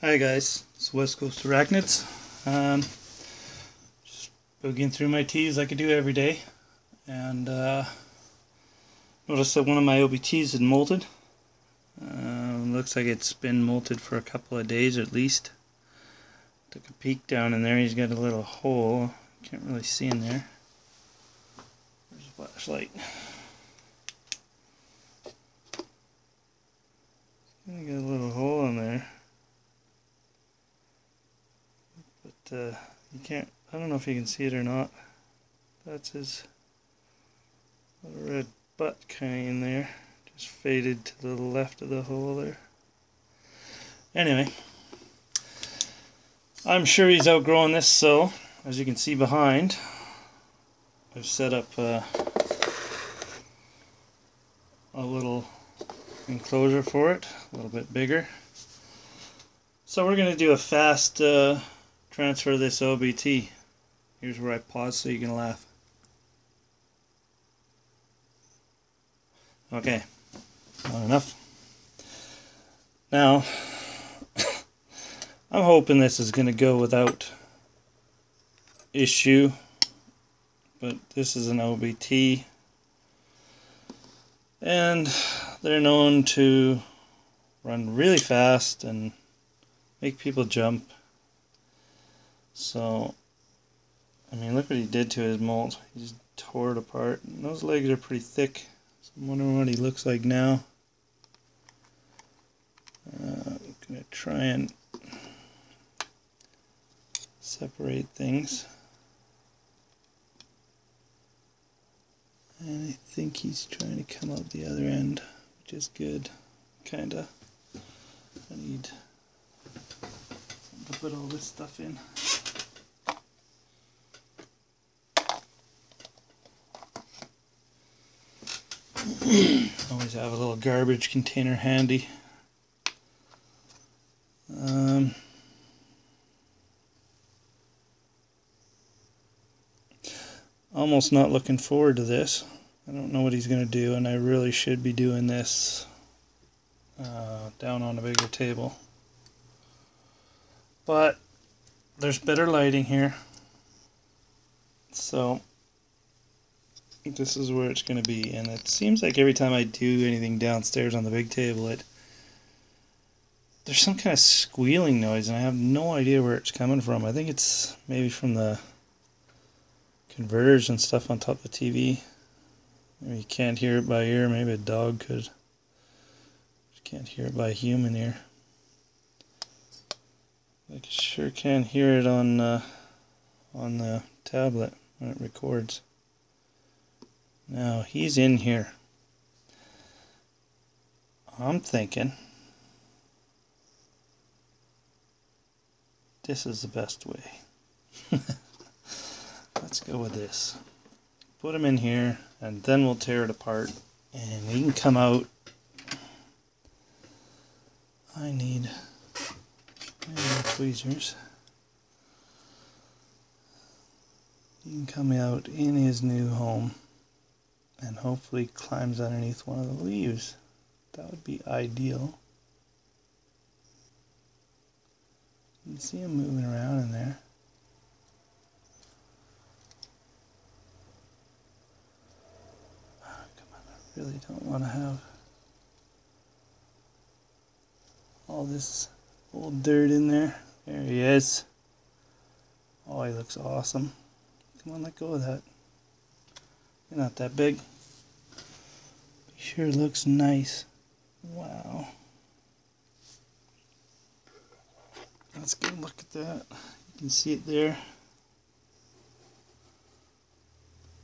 Hi guys, it's West Coast Arachnids. Just boogieing through my teas like I do every day, and noticed that one of my OBTs had molted. Looks like it's been molted for a couple of days at least. Took a peek down in there. He's got a little hole. Can't really see in there. There's a flashlight. Got a little hole in there. But you can't, I don't know if you can see it or not. That's his little red butt kind of in there. Just faded to the left of the hole there. Anyway, I'm sure he's outgrowing this, so as you can see behind, I've set up a little enclosure for it, a little bit bigger. So we're going to do a fast transfer of this OBT. Here's where I pause so you can laugh. Okay, not enough. Now, I'm hoping this is going to go without issue, but this is an OBT, and they're known to run really fast and make people jump. So, I mean, look what he did to his molt. He just tore it apart. And those legs are pretty thick. So I'm wondering what he looks like now. I'm going to try and separate things. And I think he's trying to come out the other end, which is good. Kinda. I need to put all this stuff in. Always have a little garbage container handy. Almost not looking forward to this. I don't know what he's going to do, and I really should be doing this down on a bigger table. But there's better lighting here, so this is where it's going to be. And it seems like every time I do anything downstairs on the big table, there's some kind of squealing noise, and I have no idea where it's coming from. I think it's maybe from the converters and stuff on top of the TV. Maybe you can't hear it by ear. Maybe a dog could. You can't hear it by human ear. I sure can hear it on the tablet when it records. Now he's in here. I'm thinking this is the best way. Let's go with this. Put him in here, and then we'll tear it apart, and we can come out. I need tweezers. He can come out in his new home, and hopefully climbs underneath one of the leaves. That would be ideal. You can see him moving around in there. Really don't want to have all this old dirt in there. There he is. Oh, he looks awesome. Come on, let go of that. You're not that big. He sure looks nice. Wow. Let's get a look at that. You can see it there.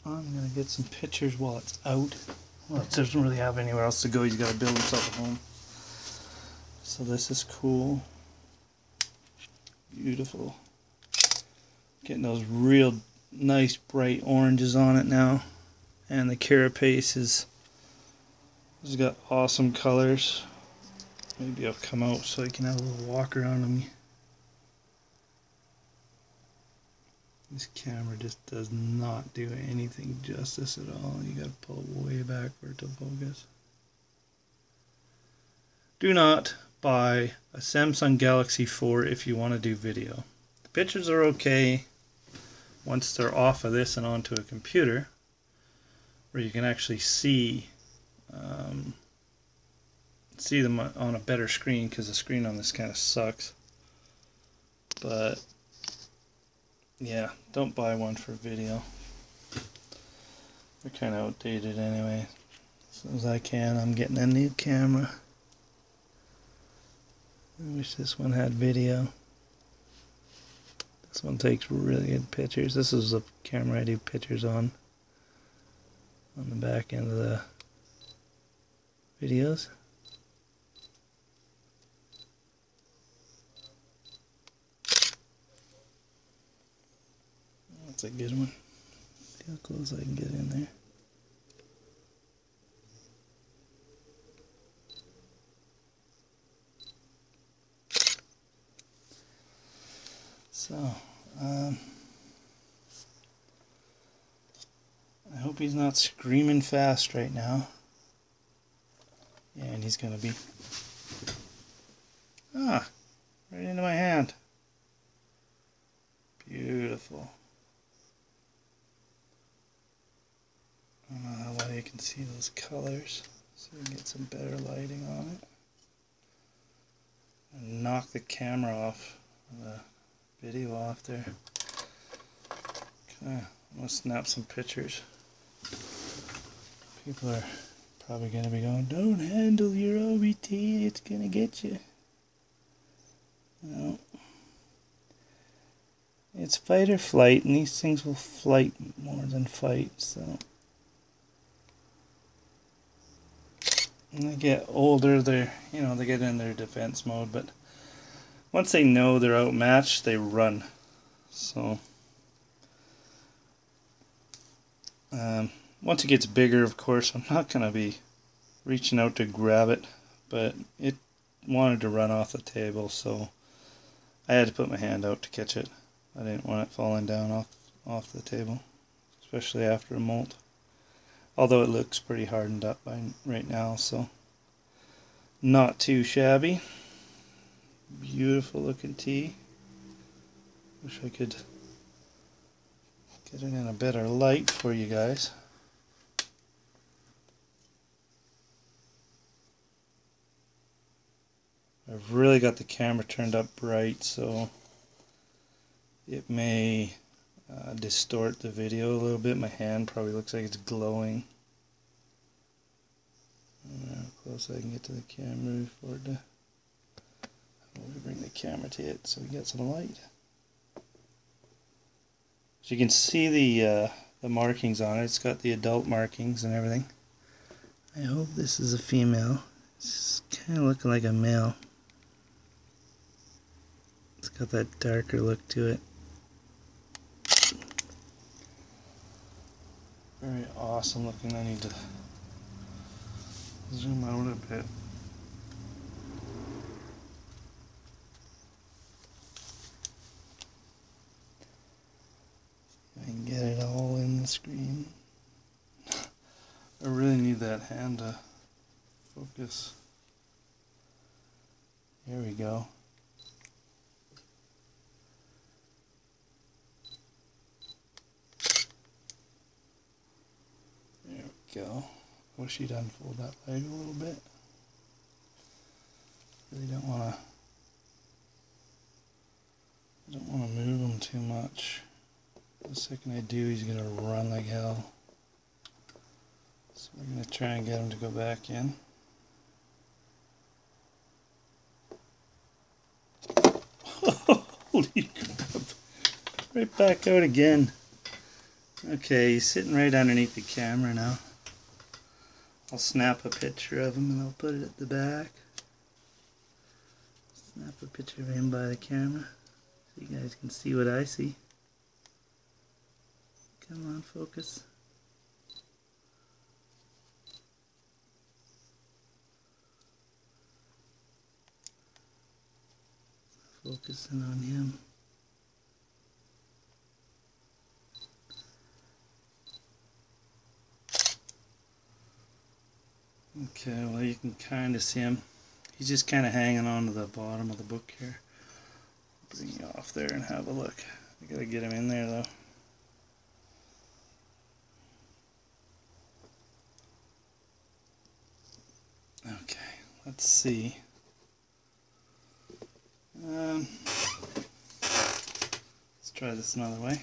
I'm going to get some pictures while it's out. Well, it doesn't really have anywhere else to go. He's got to build himself a home. So this is cool. Beautiful. Getting those real nice bright oranges on it now. And the carapace has got awesome colors. Maybe I'll come out so I can have a little walk around him. This camera just does not do anything justice at all. You gotta pull it way back for it to focus. Do not buy a Samsung Galaxy 4 if you want to do video. The pictures are okay once they're off of this and onto a computer, where you can actually see them on a better screen, because the screen on this kind of sucks. But yeah, don't buy one for video. They're kind of outdated anyway. As soon as I can, I'm getting a new camera. I wish this one had video. This one takes really good pictures. This is a camera I do pictures on the back end of the videos. That's a good one. See how close I can get in there. So, I hope he's not screaming fast right now. Yeah, and he's gonna be. Right into my hand. Beautiful. I don't know how well you can see those colors, so we can get some better lighting on it. And knock the camera off, the video off there. Okay, I'm gonna snap some pictures. People are probably gonna be going, "Don't handle your OBT, it's gonna get you." No. It's fight or flight, and these things will flight more than fight, so. When they get older, they get in their defense mode, but once they know they're outmatched, they run. So, once it gets bigger, of course, I'm not going to be reaching out to grab it, but it wanted to run off the table, so I had to put my hand out to catch it. I didn't want it falling down off the table, especially after a molt. Although it looks pretty hardened up right now, so not too shabby. Beautiful looking tee. Wish I could get it in a better light for you guys. I've really got the camera turned up bright, so it may distort the video a little bit. My hand probably looks like it's glowing. I don't know how close I can get to the camera before we bring the camera to it so we get some light. So you can see the markings on it. It's got the adult markings and everything. I hope this is a female. It's kind of looking like a male. It's got that darker look to it. Very awesome looking. I need to zoom out a bit. I can get it all in the screen. I really need that hand to focus. There we go. There we go. Wish you'd unfold that leg a little bit. Really don't want to move him too much. The second I do, he's going to run like hell. So we're going to try and get him to go back in. Holy crap. Right back out again. Okay, he's sitting right underneath the camera now. I'll snap a picture of him and I'll put it at the back. Snap a picture of him by the camera so you guys can see what I see. Come on, focus. Focusing on him. Okay, well you can kind of see him. He's just kind of hanging on to the bottom of the book here. Bring you off there and have a look. I gotta get him in there though. Okay, let's see. Let's try this another way.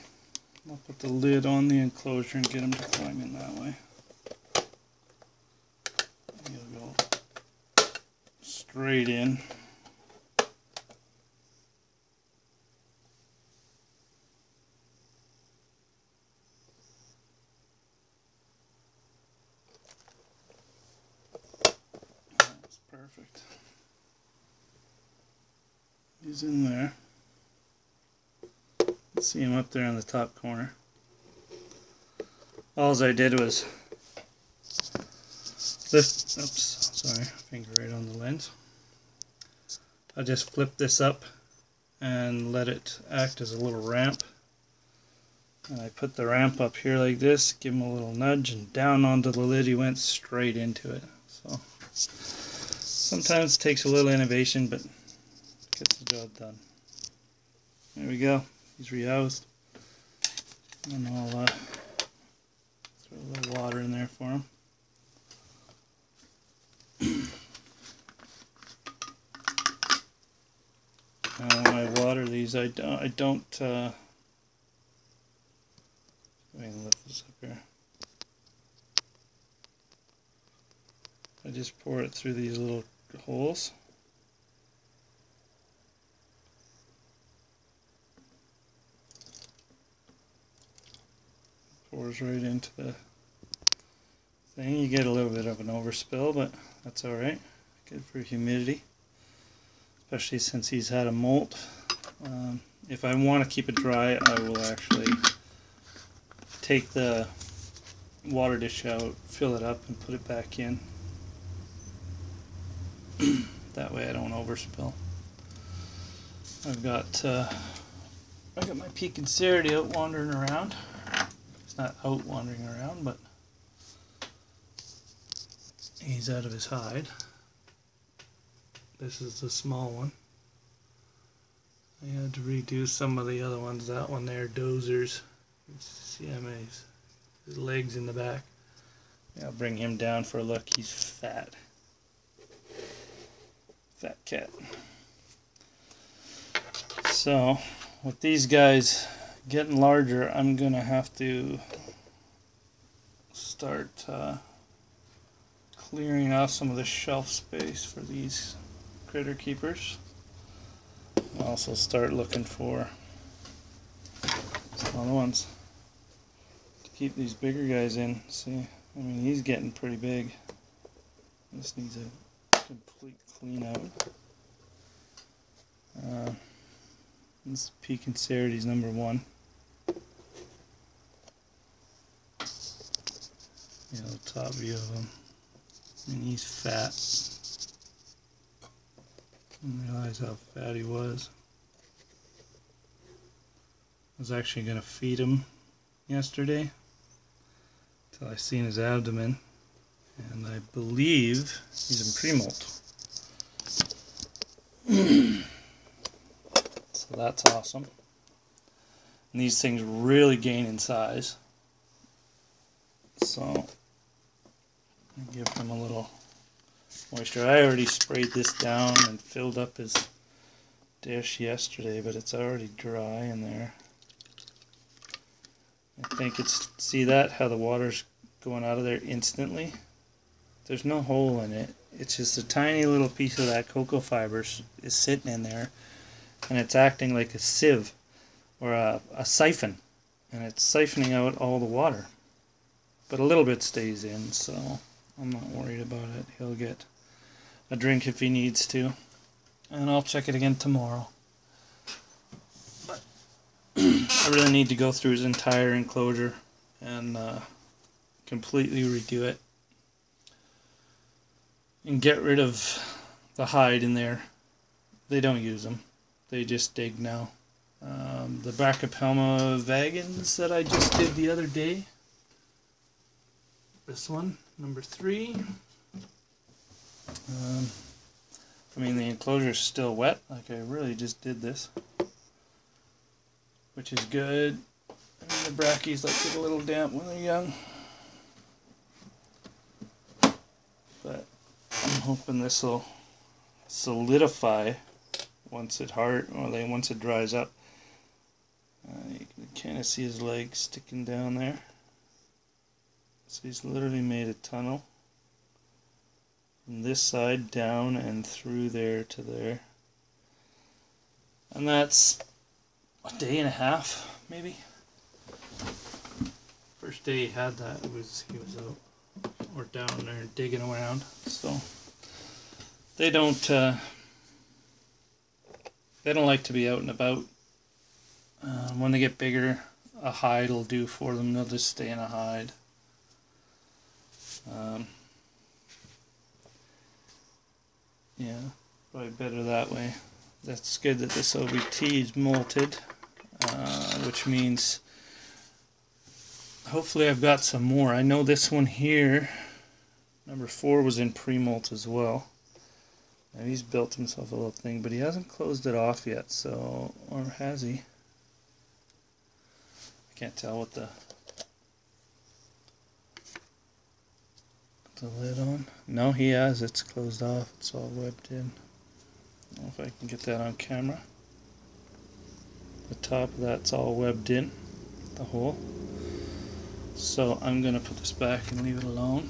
I'll put the lid on the enclosure and get him to climb in that way. He'll go straight in. That's perfect. He's in there. See him up there in the top corner. All I did was lift, oops, sorry, finger right on the lens. I just flipped this up and let it act as a little ramp. And I put the ramp up here like this, give him a little nudge, and down onto the lid he went straight into it. So sometimes it takes a little innovation, but gets the job done. There we go. He's rehoused. And I'll throw a little water in there for him. When I water these, I don't let me lift this up here. I just pour it through these little holes. Pours right into the thing. You get a little bit of an overspill, but that's alright. Good for humidity, especially since he's had a molt. If I want to keep it dry, I will actually take the water dish out, fill it up, and put it back in. That way I don't overspill. I've got my peak and Saturday out wandering around. He's not out wandering around, but he's out of his hide. This is the small one. I had to redo some of the other ones. That one there, dozers. See him, his legs in the back. Yeah, I'll bring him down for a look. He's fat. Fat cat. So, with these guys getting larger, I'm gonna have to start clearing off some of the shelf space for these critter keepers. I'll also start looking for some other ones to keep these bigger guys in. See, I mean, he's getting pretty big. This needs a complete clean out. This is Peak and Sarity's number 1. You know, top view of him. And he's fat. Didn't realize how fat he was. I was actually going to feed him yesterday until I seen his abdomen, and I believe he's in pre-molt. So that's awesome. And these things really gain in size. So I give him a little moisture. I already sprayed this down and filled up his dish yesterday, but it's already dry in there. I think it's, see that, how the water's going out of there instantly? There's no hole in it. It's just a tiny little piece of that cocoa fiber is sitting in there, and it's acting like a sieve or a siphon, and it's siphoning out all the water. But a little bit stays in, so I'm not worried about it. He'll get a drink if he needs to, and I'll check it again tomorrow. But I really need to go through his entire enclosure and completely redo it and get rid of the hide in there. They don't use them. They just dig now. The Brachypelma vagans that I just did the other day. This one, number 3. I mean, the enclosure's still wet, like I really just did this, which is good. I mean, the brackies like get a little damp when they're young, but I'm hoping this will solidify once it once it dries up. You can kind of see his legs sticking down there. So he's literally made a tunnel from this side down and through there to there. And that's a day and a half, maybe. First day he had that, he was out or down there digging around. So they don't like to be out and about. When they get bigger, a hide will do for them. They'll just stay in a hide. Yeah, probably better that way. That's good that this OBT is molted, which means hopefully I've got some more. I know this one here, number 4, was in pre-molt as well. Now he's built himself a little thing, but he hasn't closed it off yet, so, or has he? I can't tell with the lid on. No, he has. It's closed off. It's all webbed in. I don't know if I can get that on camera. The top of that's all webbed in, the hole. So I'm going to put this back and leave it alone.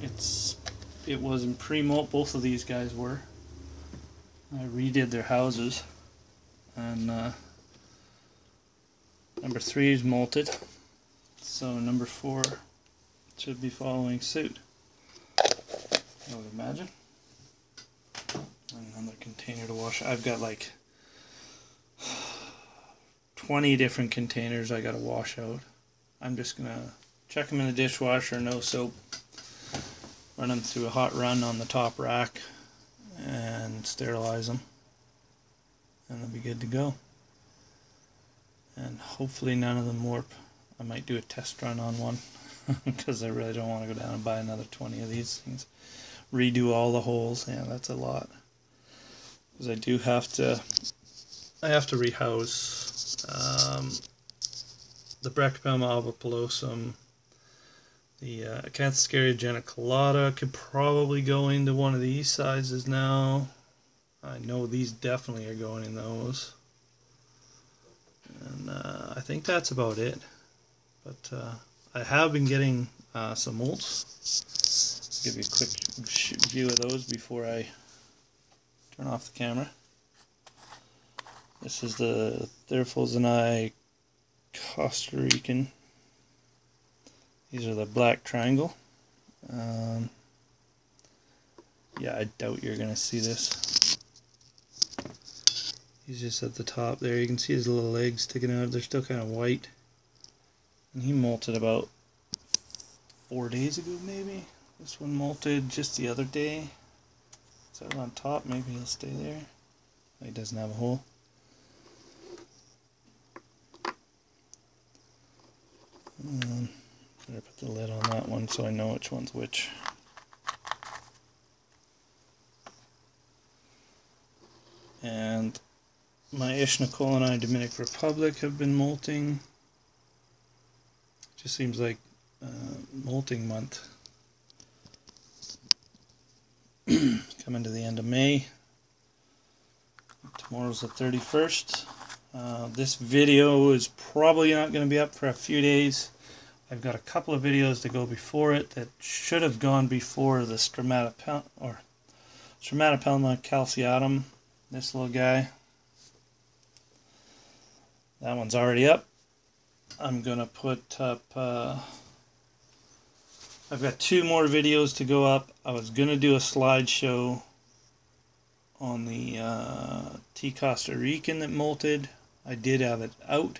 It was in pre-molt. Both of these guys were. I redid their houses, and number 3 is molted, so number 4 should be following suit. I would imagine. Another container to wash. I've got like 20 different containers I got to wash out. I'm just gonna chuck them in the dishwasher, no soap, run them through a hot run on the top rack, and sterilize them, and they'll be good to go. And hopefully none of them warp. I might do a test run on one because I really don't want to go down and buy another 20 of these things. Redo all the holes. Yeah, that's a lot. Because I do have to. I have to rehouse the Brachypelma ovipilosum. The Acanthoscaria geniculata could probably go into one of these sizes now. I know these definitely are going in those. And I think that's about it. But I have been getting some molts. I'll give you a quick view of those before I turn off the camera. This is the Theraphosinai Costa Rican. These are the black triangle. Yeah, I doubt you're going to see this. He's just at the top there. You can see his little legs sticking out. They're still kind of white. And he molted about 4 days ago, maybe. This one molted just the other day. Is that on top? Maybe he'll stay there. He doesn't have a hole. Better put the lid on that one so I know which one's which. And my Ischnicolini Dominican Republic have been molting. Just seems like molting month. Coming to the end of May. Tomorrow's the 31st. This video is probably not going to be up for a few days. I've got a couple of videos to go before it that should have gone before the Stromatopelma calceatum. This little guy. That one's already up. I'm going to put up... I've got 2 more videos to go up. I was going to do a slideshow on the T. Costa Rican that molted. I did have it out.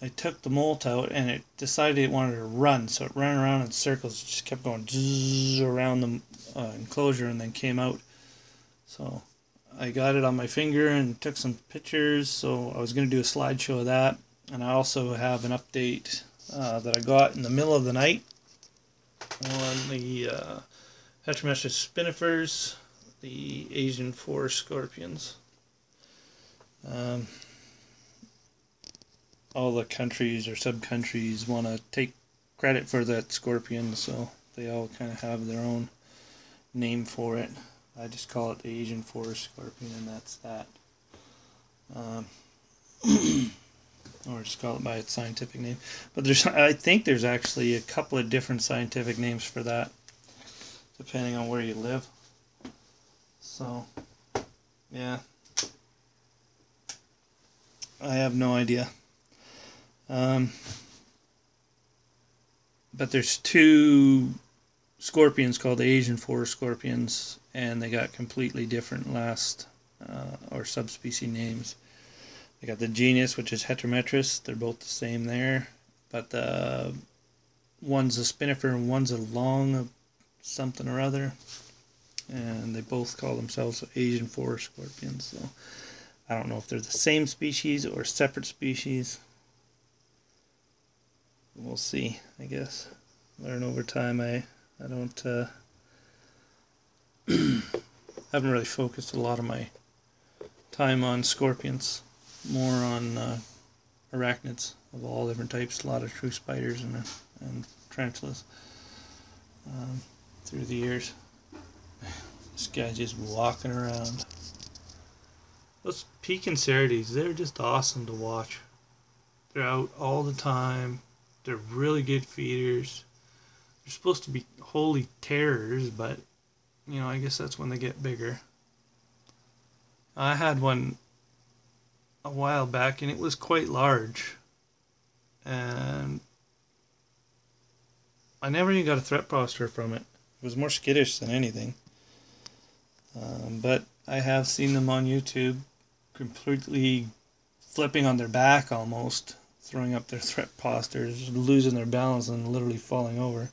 I took the molt out and it decided it wanted to run, so it ran around in circles. It just kept going zzz around the enclosure and then came out. So I got it on my finger and took some pictures, so I was going to do a slideshow of that. And I also have an update that I got in the middle of the night on the Heteromeshes spinifers. the Asian forest scorpions. All the countries or sub-countries want to take credit for that scorpion, so they all kind of have their own name for it. I just call it the Asian forest scorpion, and that's that. Or just call it by its scientific name. But I think there's actually a couple of different scientific names for that, depending on where you live. So, yeah. I have no idea. But there's two scorpions called the Asian forest scorpions, and they got completely different or subspecies names. They got the genus, which is Heterometris. They're both the same there, but one's a spinifer and one's a long something or other, and they both call themselves Asian forest scorpions. So I don't know if they're the same species or separate species. We'll see, I guess. Learn over time. I don't haven't really focused a lot of my time on scorpions, more on arachnids of all different types, a lot of true spiders and tarantulas through the years. This guy's just walking around. Those pekin ceratids, they're just awesome to watch. They're out all the time. They're really good feeders. They're supposed to be holy terrors, but you know, I guess that's when they get bigger. I had one a while back, and it was quite large, and I never even got a threat posture from it. It was more skittish than anything. But I have seen them on YouTube completely flipping on their back almost, throwing up their threat postures, losing their balance and literally falling over.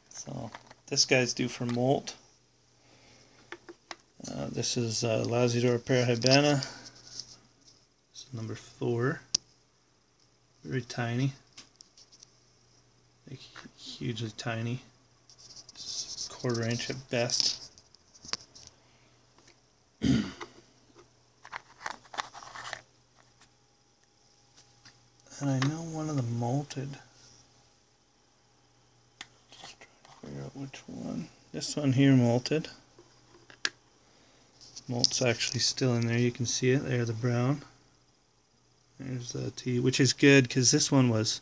So this guy's due for molt. This is Lazidor parahybana. This is number 4. Very tiny. Like, hugely tiny. Just 1/4 inch at best. And I know one of them molted. Just trying to figure out which one. This one here molted. Molt's actually still in there. You can see it there, the brown. There's the T, which is good because this one's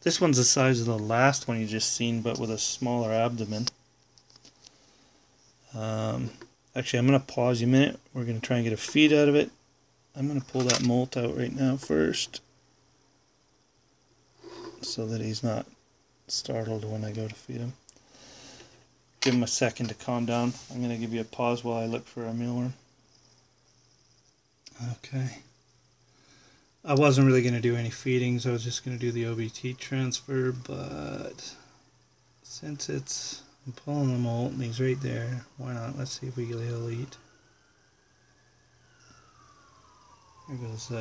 the size of the last one you just seen, but with a smaller abdomen. Actually, I'm going to pause you a minute. We're going to try and get a feed out of it. I'm going to pull that molt out right now first, so that he's not startled when I go to feed him. Give him a second to calm down. I'm going to give you a pause while I look for a mealworm. Okay. I wasn't really going to do any feedings. I was just going to do the OBT transfer, but since I'm pulling the molt and he's right there, why not? Let's see if he'll eat. Here goes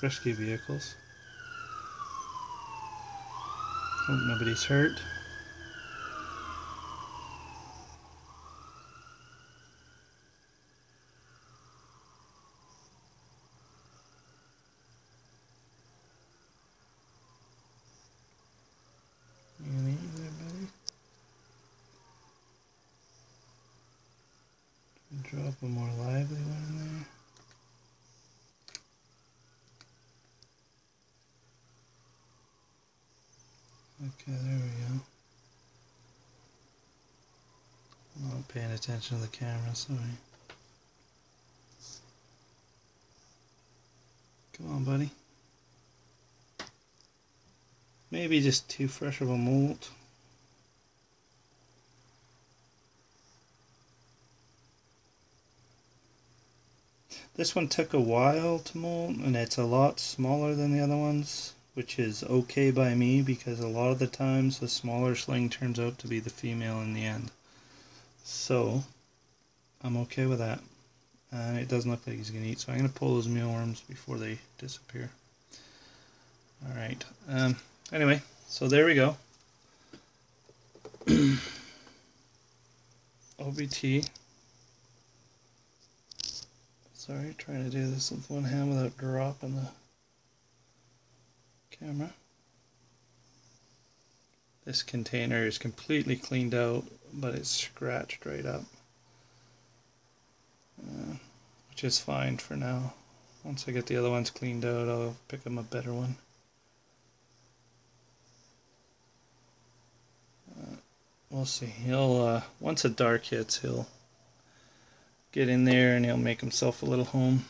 rescue vehicles. Hope nobody's hurt. You gonna eat there, buddy? Drop a more lively one in there. Okay, there we go. I'm not paying attention to the camera, sorry. Come on, buddy. Maybe just too fresh of a molt. This one took a while to molt, and it's a lot smaller than the other ones, which is okay by me because a lot of the times the smaller sling turns out to be the female in the end. So I'm okay with that. And it doesn't look like he's going to eat, so I'm going to pull those mealworms before they disappear. Alright, anyway, so there we go. OBT. Sorry, trying to do this with one hand without dropping the camera. This container is completely cleaned out, but it's scratched right up, which is fine for now. Once I get the other ones cleaned out, I'll pick them a better one. We'll see. He'll once the dark hits, he'll get in there and he'll make himself a little home.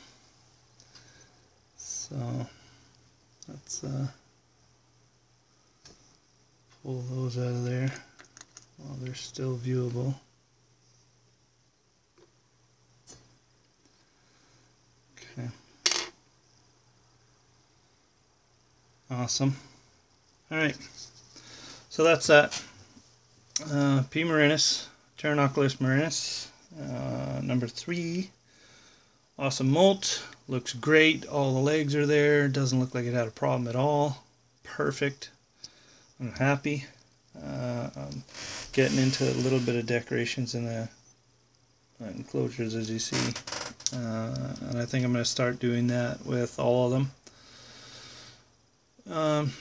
So let's pull those out of there while they're still viewable. Okay. Awesome. Alright. So that's that. P. marinus, Pteronoculus marinus, number 3. Awesome molt. Looks great. All the legs are there. Doesn't look like it had a problem at all. Perfect. I'm happy. I'm getting into a little bit of decorations in the enclosures, as you see. And I think I'm going to start doing that with all of them.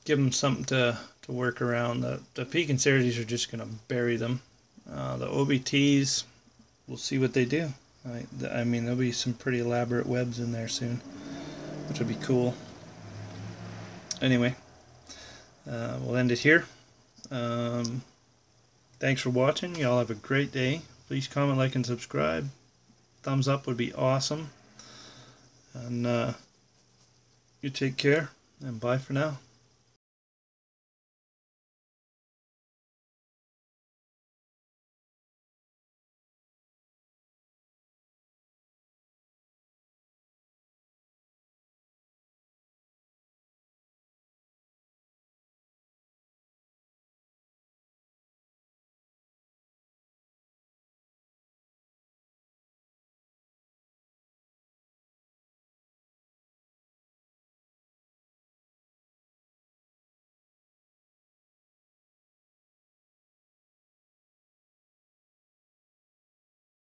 Give them something to work around. The P. concertides are just going to bury them. The OBTs, we'll see what they do. I mean, there'll be some pretty elaborate webs in there soon, which will be cool. Anyway, we'll end it here. Thanks for watching. Y'all have a great day. Please comment, like, and subscribe. Thumbs up would be awesome. And you take care, and bye for now.